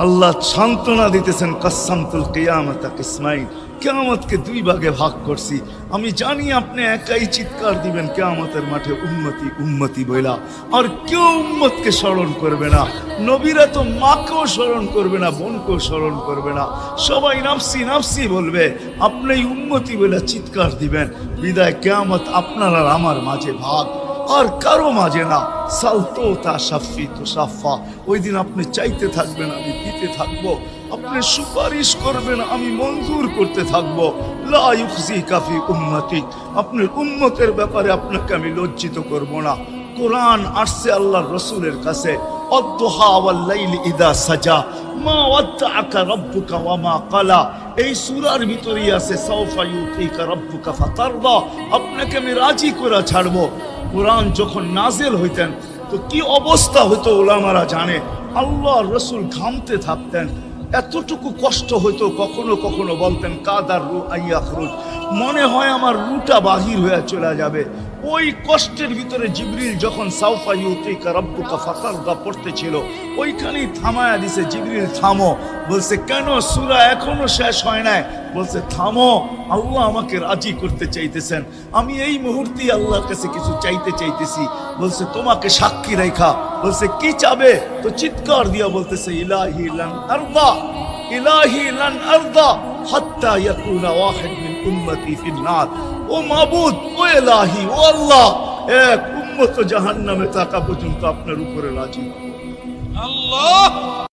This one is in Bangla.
আল্লাহ সান্ত্বনা দিতেছেন, কাসসামতুল কিয়ামাতা কিসমাইন, কিয়ামতকে দুই ভাগে ভাগ করছি। আমি জানি আপনি একাই চিৎকার দিবেন কিয়ামতের মাঠে, উম্মতি উম্মতি বইলা, আর কেউ উম্মতকে স্মরণ করবে না। নবীরা তো মাকেও স্মরণ করবে না, বোনকেও স্মরণ করবে না, সবাই নাফসি নাফসি বলবে। আপনি উম্মতি বইলা চিৎকার দিবেন। বিদায় কিয়ামত আপনার আর আমার মাঝে ভাগ, আর কারো মাঝে না। সালতো তা সাফি তো সাফা, ওই দিন আপনি চাইতে থাকবেন, আমি দিতে থাকবো। আপনি সুপারিশ করবেন, আমি মঞ্জুর করতে থাকবো। লা ইউখজিকা ফি উম্মতি, আপনার উম্মতের ব্যাপারে আপনাকে আমি লজ্জিত করব না। কোরআন আসছে আল্লাহর রাসূলের কাছে, অদ্দুহা ওয়াল লাইলি ইযা সাজা মা ওয়াদ্দাআকা রাব্বুকা ওয়া মা ক্বালা। এই সূরার ভিতরেই আছে সাওফা ইউতিকা রাব্বুকা ফাতারদা, আপনাকে আমি রাজি করে ছাড়বো। কোরআন যখন নাজেল হইতেন তো কি অবস্থা হইতো উলামারা জানে। আল্লাহ রসুল ঘামতে থাকতেন, এতটুকু কষ্ট হইতো, কখনো কখনো বলতেন কাদার রু আইয়াখরুজ, মনে হয় আমার রুটা বাহির হয়ে চলে যাবে। ওই কষ্টের ভিতরে জিবরিল যখন সাওফা ইউতিকা রাব্বুকা ফাতারদা পড়তেছিল, ওইখানেই থামায়া দিছে, জিবরিল থামো। বলছে কেন, সূরা এখনো শেষ হয় নাই। বলছে থামো, আল্লাহ আমাকে রাজি করতে চাইতেছেন, আমি এই মুহূর্তেই আল্লাহর কাছে কিছু চাইতে চাইতেছি। বলছে তোমাকে সাক্ষী রেখা। বলছে কি চাবে? তো চিৎকার দিয়া বলতেছে ইলাহি লান আরদা, ইলাহি লান আরদা হাত্তা ইয়াকুনা ওয়াহিদ মিন উম্মতি ফিন নার। ও মাবুদ, ও ইলাহি, ও আল্লাহ, এক উম্মত জাহান্নামে থাকা পর্যন্ত আপনার উপরে রাজি। আল্লাহ